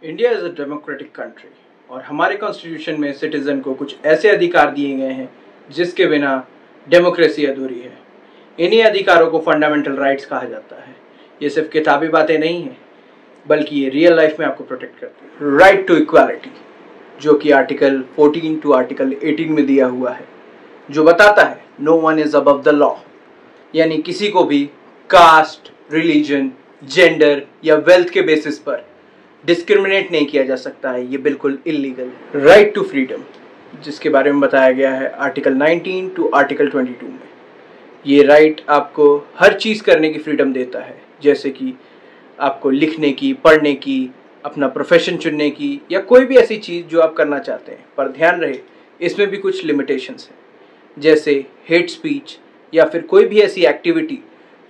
India is a democratic country और हमारे constitution में सिटीज़न को कुछ ऐसे अधिकार दिए गए हैं जिसके बिना डेमोक्रेसी अधूरी है। इन्हीं अधिकारों को फंडामेंटल राइट्स कहा जाता है। ये सिर्फ किताबी बातें नहीं हैं, बल्कि ये रियल लाइफ में आपको प्रोटेक्ट करती है। राइट टू इक्वालिटी, जो कि आर्टिकल 14 टू आर्टिकल 18 में दिया हुआ है, जो बताता है no one is above the law, यानी किसी को भी कास्ट, रिलीजन, जेंडर या वेल्थ के बेसिस पर डिस्क्रिमिनेट नहीं किया जा सकता है। ये बिल्कुल इलीगल है। राइट टू फ्रीडम, जिसके बारे में बताया गया है आर्टिकल 19 टू आर्टिकल 22 में। ये राइट आपको हर चीज़ करने की फ्रीडम देता है, जैसे कि आपको लिखने की, पढ़ने की, अपना प्रोफेशन चुनने की या कोई भी ऐसी चीज़ जो आप करना चाहते हैं। पर ध्यान रहे, इसमें भी कुछ लिमिटेशंस हैं, जैसे हेट स्पीच या फिर कोई भी ऐसी एक्टिविटी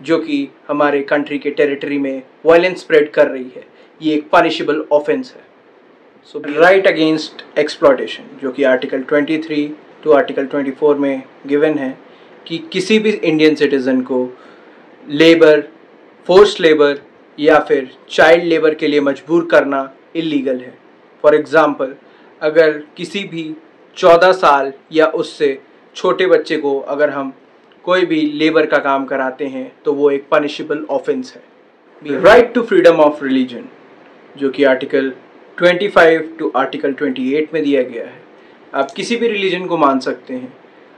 जो कि हमारे कंट्री के टेरिटरी में वायलेंस स्प्रेड कर रही है, ये एक पनिशेबल ऑफेंस है। सो राइट अगेंस्ट एक्सप्लॉयटेशन, जो कि आर्टिकल 23 टू आर्टिकल 24 में गिवन है कि किसी भी इंडियन सिटीज़न को लेबर, फोर्स्ड लेबर या फिर चाइल्ड लेबर के लिए मजबूर करना इलीगल है। फॉर एग्ज़ाम्पल, अगर किसी भी 14 साल या उससे छोटे बच्चे को अगर हम कोई भी लेबर का काम कराते हैं तो वो एक पनिशेबल ऑफेंस है। Right to freedom of religion, जो कि आर्टिकल 25 टू आर्टिकल 28 में दिया गया है। आप किसी भी रिलीजन को मान सकते हैं।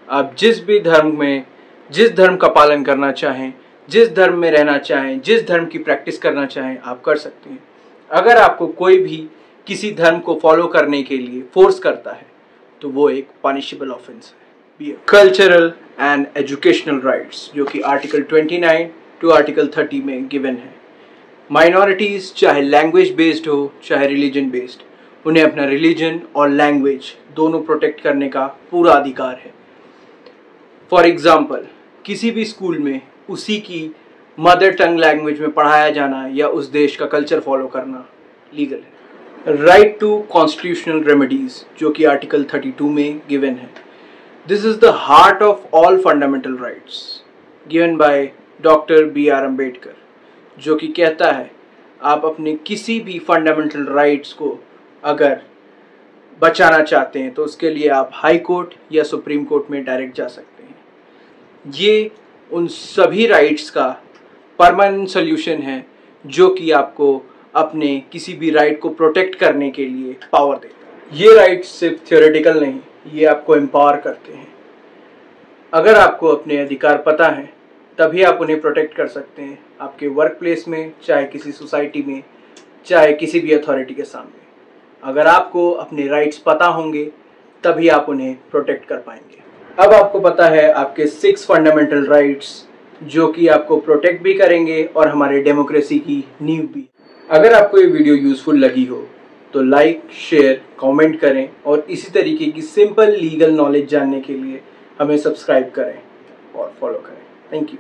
आप जिस भी धर्म में, जिस धर्म का पालन करना चाहें, जिस धर्म में रहना चाहें, जिस धर्म की प्रैक्टिस करना चाहें, आप कर सकते हैं। अगर आपको कोई भी किसी धर्म को फॉलो करने के लिए फोर्स करता है तो वो एक पनिशेबल ऑफेंस है। कल्चरल एंड एजुकेशनल राइट्स, जो कि आर्टिकल 29 टू आर्टिकल 30 में गिवन है। माइनॉरिटीज़ चाहे लैंग्वेज बेस्ड हो चाहे रिलीजन बेस्ड, उन्हें अपना रिलीजन और लैंग्वेज दोनों प्रोटेक्ट करने का पूरा अधिकार है। फॉर एग्ज़ाम्पल, किसी भी स्कूल में उसी की मदर टंग लैंग्वेज में पढ़ाया जाना या उस देश का कल्चर फॉलो करना लीगल है। राइट टू कॉन्स्टिट्यूशनल रेमेडीज़, जो कि आर्टिकल 32 में गिवन है। This is the heart of all fundamental rights given by doctor B.R. Ambedkar, जो कि कहता है आप अपने किसी भी फंडामेंटल राइट्स को अगर बचाना चाहते हैं तो उसके लिए आप हाई कोर्ट या सुप्रीम कोर्ट में डायरेक्ट जा सकते हैं। ये उन सभी राइट्स का परमानेंट सॉल्यूशन है जो कि आपको अपने किसी भी राइट को प्रोटेक्ट करने के लिए पावर देता है। ये राइट्स सिर्फ थ्योरेटिकल नहीं, ये आपको एम्पावर करते हैं। अगर आपको अपने अधिकार पता है तभी आप उन्हें प्रोटेक्ट कर सकते हैं, आपके वर्क प्लेस में, चाहे किसी सोसाइटी में, चाहे किसी भी अथॉरिटी के सामने। अगर आपको अपने राइट्स पता होंगे तभी आप उन्हें प्रोटेक्ट कर पाएंगे। अब आपको पता है आपके 6 फंडामेंटल राइट्स, जो कि आपको प्रोटेक्ट भी करेंगे और हमारे डेमोक्रेसी की नींव भी। अगर आपको ये वीडियो यूजफुल लगी हो तो लाइक, शेयर, कमेंट करें और इसी तरीके की सिंपल लीगल नॉलेज जानने के लिए हमें सब्सक्राइब करें और फॉलो करें। Thank you.